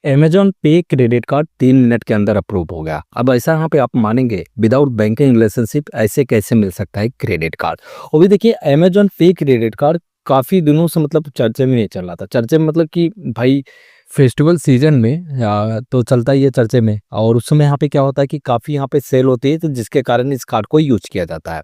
Amazon पे credit card 3 minute के अंदर अप्रूव हो गया। अब ऐसा यहाँ पे आप मानेंगे विदाउट बैंकिंग रिलेशनशिप ऐसे कैसे मिल सकता है क्रेडिट कार्ड। और भी देखिए अमेजॉन पे क्रेडिट कार्ड काफ़ी दिनों से मतलब चर्चे में नहीं चल रहा था। चर्चे में मतलब कि भाई फेस्टिवल सीजन में तो चलता ही है चर्चे में। और उस समय यहाँ पे क्या होता है कि काफ़ी यहाँ पे सेल होती है, तो जिसके कारण इस कार्ड को यूज किया जाता है।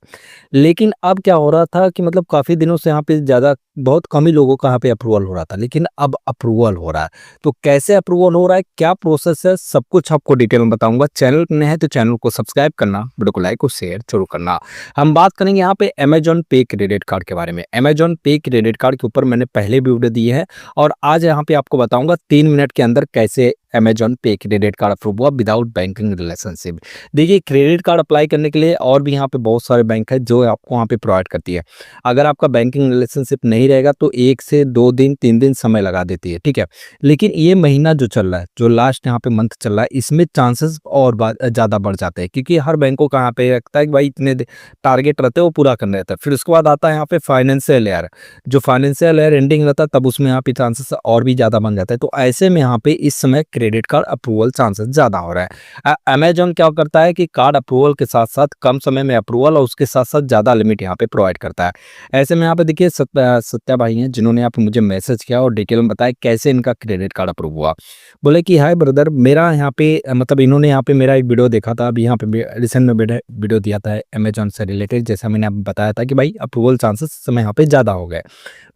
लेकिन अब क्या हो रहा था कि मतलब काफ़ी दिनों से यहाँ पे ज़्यादा बहुत कम ही लोगों का यहाँ पे अप्रूवल हो रहा था, लेकिन अब अप्रूवल हो रहा है। तो कैसे अप्रूवल हो रहा है, क्या प्रोसेस है, सब कुछ आपको डिटेल में बताऊंगा। चैनल पे नए हैं तो चैनल को सब्सक्राइब करना, वीडियो को लाइक और शेयर जरूर करना। हम बात करेंगे यहाँ पे अमेजॉन पे क्रेडिट कार्ड के बारे में। अमेजॉन पे क्रेडिट कार्ड के ऊपर मैंने पहले भी वीडियो दी है और आज यहाँ पे आपको बताऊंगा 3 मिनट के अंदर कैसे अमेजॉन पे क्रेडिट कार्ड अप्रूव हुआ विदाउट बैंकिंग रिलेशनशिप। देखिए क्रेडिट कार्ड अप्लाई करने के लिए और भी यहाँ पे बहुत सारे बैंक है जो आपको वहाँ पे प्रोवाइड करती है। अगर आपका बैंकिंग रिलेशनशिप नहीं रहेगा तो 1 से 2 दिन 3 दिन समय लगा देती है, ठीक है। लेकिन ये महीना जो चल रहा है, जो लास्ट यहाँ पे मंथ चल रहा है, इसमें चांसेस और ज़्यादा बढ़ जाते हैं, क्योंकि हर बैंकों का यहाँ पे रखता है कि भाई इतने टारगेट रहते हैं वो पूरा करना रहता है। फिर उसके बाद आता है यहाँ पे फाइनेंशियल ईयर, जो फाइनेंशियल ईयर एंडिंग रहता है तब उसमें यहाँ पे चांसेस और भी ज़्यादा बन जाता है। तो ऐसे में यहाँ पे इस समय क्रेडिट कार्ड अप्रूवल चांसेस ज़्यादा हो रहा है। अमेजॉन क्या करता है कि कार्ड अप्रूवल के साथ साथ कम समय में अप्रूवल और उसके साथ साथ ज़्यादा लिमिट यहाँ पे प्रोवाइड करता है। ऐसे में यहाँ पे देखिए सत्या भाई हैं जिन्होंने यहाँ पे मुझे मैसेज किया और डिटेल में बताया कैसे इनका क्रेडिट कार्ड अप्रूव हुआ। बोले कि हाय ब्रदर, मेरा यहाँ पे मतलब इन्होंने यहाँ पे मेरा एक वीडियो देखा था, अभी यहाँ पे रिसेंट में वीडियो दिया था अमेजॉन से रिलेटेड, जैसा मैंने आपको बताया था कि भाई अप्रूवल चांसेस इस समय यहाँ पे ज़्यादा हो गए।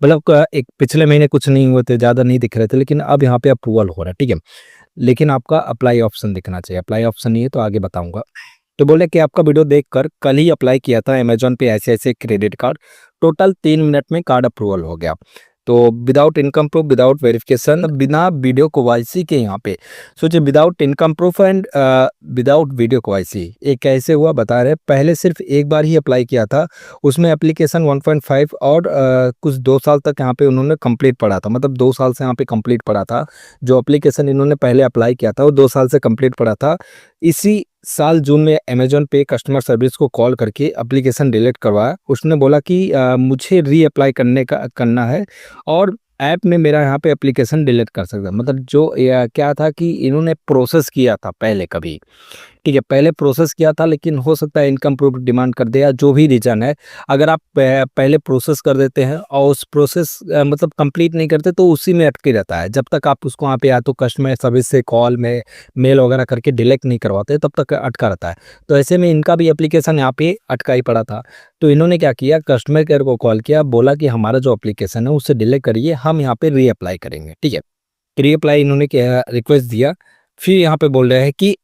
मतलब एक पिछले महीने कुछ नहीं हुए थे, ज़्यादा नहीं दिख रहे थे, लेकिन अब यहाँ पे अप्रूवल हो रहा है, ठीक है। लेकिन आपका अप्लाई ऑप्शन दिखना चाहिए। अप्लाई ऑप्शन नहीं है तो आगे बताऊंगा। तो बोले कि आपका वीडियो देखकर कल ही अप्लाई किया था अमेजॉन पे ऐसे ऐसे क्रेडिट कार्ड, टोटल 3 मिनट में कार्ड अप्रूवल हो गया। तो without income proof, without verification, बिना वीडियो केवाईसी के यहाँ पे सोचिए, without income proof and without video KYC. ये कैसे हुआ बता रहे। पहले सिर्फ एक बार ही अप्लाई किया था, उसमें एप्लीकेशन 1.5 और कुछ 2 साल तक यहाँ पे उन्होंने कंप्लीट पढ़ा था, मतलब 2 साल से यहाँ पे कंप्लीट पढ़ा था। जो एप्लीकेशन इन्होंने पहले अप्लाई किया था वो 2 साल से कंप्लीट पढ़ा था। इसी साल जून में अमेजॉन पे कस्टमर सर्विस को कॉल करके एप्लीकेशन डिलीट करवाया। उसने बोला कि मुझे रीअप्लाई करना है और ऐप में मेरा यहाँ पे एप्लीकेशन डिलीट कर सकता है। मतलब जो क्या था कि इन्होंने प्रोसेस किया था पहले कभी, ठीक है, पहले प्रोसेस किया था, लेकिन हो सकता है इनकम प्रूफ डिमांड कर दे या जो भी रीजन है। अगर आप पहले प्रोसेस कर देते हैं और उस प्रोसेस मतलब कंप्लीट नहीं करते तो उसी में अटके रहता है। जब तक आप उसको वहाँ पे या तो कस्टमर सर्विस से कॉल में मेल वगैरह करके डिलीट नहीं करवाते तब तक अटका रहता है। तो ऐसे में इनका भी एप्लीकेशन यहाँ पे अटका ही पड़ा था। तो इन्होंने क्या किया, कस्टमर केयर को कॉल किया, बोला कि हमारा जो एप्लीकेशन है उसे डिलीट करिए, हम यहाँ पे रीअप्लाई करेंगे, ठीक है। रीअप्लाई इन्होंने रिक्वेस्ट दिया। फिर यहाँ पे बोल रहे हैं कि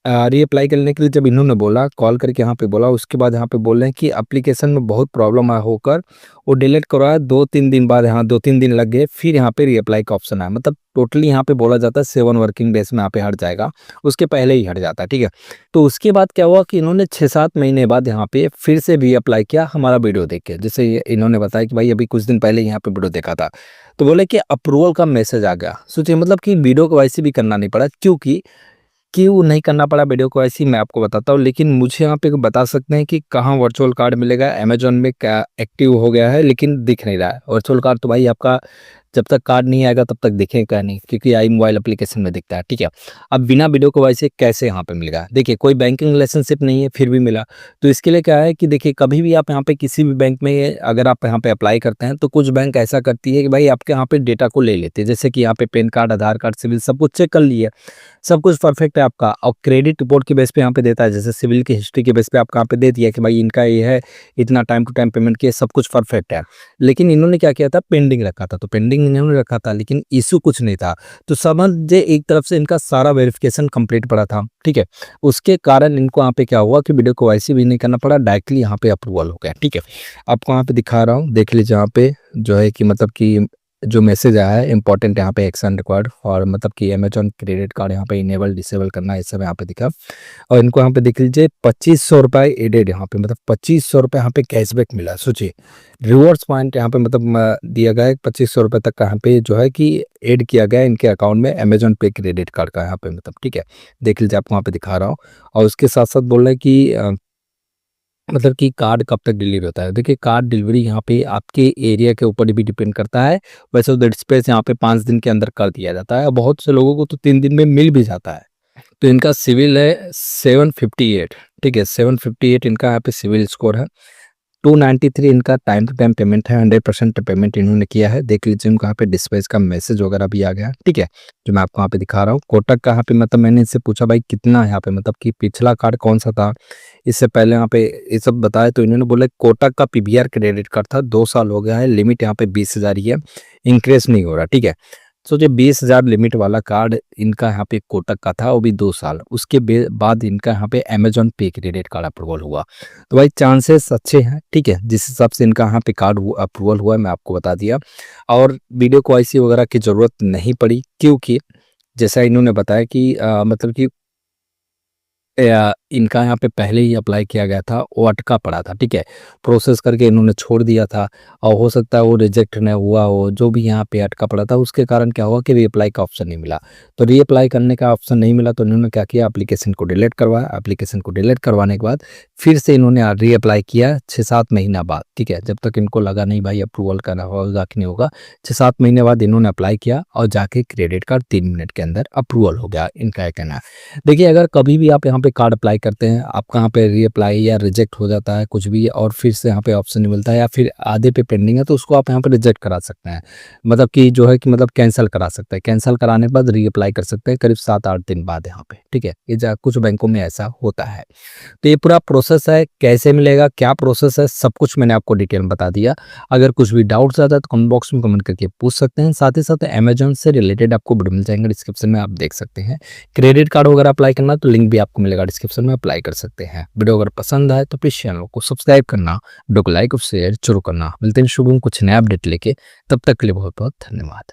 रीअप्लाई करने के लिए जब इन्होंने बोला, कॉल करके यहाँ पे बोला, उसके बाद यहाँ पे बोल रहे हैं कि एप्लीकेशन में बहुत प्रॉब्लम होकर वो डिलीट करवाया। 2-3 दिन बाद, यहाँ 2-3 दिन लग गए, फिर यहाँ पे रीअप्लाई का ऑप्शन आया। मतलब टोटली यहाँ पे बोला जाता है 7 वर्किंग डेज में यहाँ पे हट जाएगा, उसके पहले ही हट जाता है, ठीक है। तो उसके बाद क्या हुआ कि इन्होंने 6-7 महीने बाद यहाँ पे फिर से रीअप्लाई किया हमारा वीडियो देख के। जैसे इन्होंने बताया कि भाई अभी कुछ दिन पहले यहाँ पे वीडियो देखा था, तो बोले कि अप्रूवल का मैसेज आ गया। सोचिए, मतलब कि वीडियो केवाईसी भी करना नहीं पड़ा। क्योंकि क्यों नहीं करना पड़ा वीडियो केवाईसी, मैं आपको बताता हूँ। लेकिन मुझे यहाँ पे बता सकते हैं कि कहाँ वर्चुअल कार्ड मिलेगा। अमेजॉन में क्या एक्टिव हो गया है लेकिन दिख नहीं रहा है वर्चुअल कार्ड। तो भाई आपका जब तक कार्ड नहीं आएगा तब तक दिखेगा नहीं, क्योंकि आई मोबाइल एप्लीकेशन में दिखता है, ठीक है। अब बिना वीडियो केवाईसी कैसे यहाँ पे मिलेगा। देखिए कोई बैंकिंग रिलेशनशिप नहीं है फिर भी मिला। तो इसके लिए क्या है कि देखिए कभी भी आप यहाँ पे किसी भी बैंक में अगर आप यहाँ पे अप्लाई करते हैं तो कुछ बैंक ऐसा करती है कि भाई आपके यहाँ पे डेटा को ले लेते हैं। जैसे कि यहाँ पे पैन कार्ड, आधार कार्ड, सिविल सब कुछ चेक कर लिए, सब कुछ परफेक्ट है आपका, और क्रेडिट रिपोर्ट के बेस पे यहाँ पे देता है। जैसे सिविल की हिस्ट्री के बेस पे आपका यहाँ पे दे दिया कि भाई इनका ये है, इतना टाइम टू टाइम पेमेंट किया, सब कुछ परफेक्ट है। लेकिन इन्होंने क्या किया था, पेंडिंग रखा था। तो पेंडिंग इन्होंने रखा था लेकिन इशू कुछ नहीं था। तो समझे एक तरफ से इनका सारा वेरिफिकेशन कंप्लीट पड़ा था, ठीक है। उसके कारण इनको यहाँ पे क्या हुआ कि वीडियो केवाईसी भी नहीं करना पड़ा, डायरेक्टली यहाँ पे अप्रूवल हो गया, ठीक है। आपको यहाँ पे दिखा रहा हूँ, देख लीजिए यहाँ पे जो है कि मतलब कि जो मैसेज आया है इंपॉर्टेंट, यहाँ पे एक्शन रिक्वायर्ड, और मतलब कि अमेजॉन क्रेडिट कार्ड यहाँ पे इनेबल डिसेबल करना है, इस सब यहाँ पे दिखा। और इनको यहाँ पे देख लीजिए 2500 रुपये एडेड, यहाँ पे मतलब 2500 रुपये यहाँ पे कैशबैक मिला। सोचिए रिवॉर्ड्स पॉइंट यहाँ पे मतलब दिया गया है 2500 रुपये तक का यहाँ पे जो है कि ऐड किया गया है इनके अकाउंट में अमेजॉन पे क्रेडिट कार्ड का यहाँ पे, मतलब ठीक है। देख लीजिए आपको वहाँ पे दिखा रहा हूँ। और उसके साथ साथ बोल रहे हैं कि मतलब कि कार्ड कब तक डिलीवर होता है। देखिए कार्ड डिलीवरी यहाँ पे आपके एरिया के ऊपर भी डिपेंड करता है। वैसे तो डिस्पैच यहाँ पे 5 दिन के अंदर कर दिया जाता है और बहुत से लोगों को तो 3 दिन में मिल भी जाता है। तो इनका सिविल है 758, ठीक है, 758 इनका यहाँ पे सिविल स्कोर है। 293 इनका टाइम टू टाइम पेमेंट है, 100% पेमेंट इन्होंने किया है। देख लीजिए उनको यहाँ पे डिस्पैच का मैसेज वगैरह भी आ गया, ठीक है, जो मैं आपको यहाँ पे दिखा रहा हूँ। कोटक का यहाँ पे मतलब मैंने इससे पूछा भाई कितना है यहाँ पे, मतलब कि पिछला कार्ड कौन सा था, इससे पहले यहाँ पे ये सब बताया तो इन्होंने बोला कोटक का पीवीआर क्रेडिट कार्ड था, 2 साल हो गया है, लिमिट यहाँ पे 20,000 ही है, इंक्रीज नहीं हो रहा, ठीक है। सोचिए 20,000 लिमिट वाला कार्ड इनका यहाँ पे कोटक का था, वो भी 2 साल। उसके बाद इनका यहाँ पे अमेजॉन पे क्रेडिट कार्ड अप्रूवल हुआ। तो भाई चांसेस अच्छे हैं, ठीक है, जिस हिसाब से इनका यहाँ पे कार्ड अप्रूवल हुआ है मैं आपको बता दिया। और वीडियो को ऐसी वगैरह की ज़रूरत नहीं पड़ी, क्योंकि जैसा इन्होंने बताया कि मतलब कि इनका यहाँ पे पहले ही अप्लाई किया गया था, वो अटका पड़ा था, ठीक है, प्रोसेस करके इन्होंने छोड़ दिया था और हो सकता है वो रिजेक्ट न हुआ हो, जो भी यहाँ पे अटका पड़ा था उसके कारण क्या हुआ कि रीअप्लाई का ऑप्शन नहीं मिला। तो रीअप्लाई करने का ऑप्शन नहीं मिला तो इन्होंने क्या किया, एप्लीकेशन को डिलीट करवाया। एप्लीकेशन को डिलीट करवाने के बाद फिर से इन्होंने रीअप्लाई किया 6-7 महीना बाद, ठीक है, जब तक इनको लगा नहीं भाई अप्रूवल करना होगा कि नहीं होगा, 6-7 महीने बाद इन्होंने अप्लाई किया और जाके क्रेडिट कार्ड 3 मिनट के अंदर अप्रूवल हो गया, इनका कहना है। देखिए अगर कभी भी आप यहाँ पे कार्ड अप्लाई करते हैं, आपका यहाँ पे रीअप्लाई या रिजेक्ट हो जाता है कुछ भी और फिर से यहाँ पे ऑप्शन नहीं मिलता है या फिर आधे पे पेंडिंग है, तो उसको आप यहाँ पे रिजेक्ट करा सकते हैं, मतलब कि जो है कि मतलब कैंसिल करा सकते हैं। कैंसिल कराने के बाद रीअप्लाई कर सकते हैं करीब 7-8 दिन बाद यहाँ पे, ठीक है, ये कुछ बैंकों में ऐसा होता है। तो ये पूरा प्रोसेस है, कैसे मिलेगा, क्या प्रोसेस है, सब कुछ मैंने आपको डिटेल में बता दिया। अगर कुछ भी डाउट्स आता है तो कमेंट बॉक्स में कमेंट करके पूछ सकते हैं। साथ ही साथ अमेजॉन से रिलेटेड आपको वीडियो मिल जाएंगे डिस्क्रिप्शन में, आप देख सकते हैं। क्रेडिट कार्ड वगैरह अप्लाई करना तो लिंक भी आपको मिलेगा डिस्क्रिप्शन में, अप्लाई कर सकते हैं। वीडियो अगर पसंद आए तो प्लीज चैनल को सब्सक्राइब करना, वीडियो को लाइक और शेयर जरूर करना। मिलते हैं शुभ कुछ नया अपडेट लेके, तब तक के लिए बहुत बहुत धन्यवाद।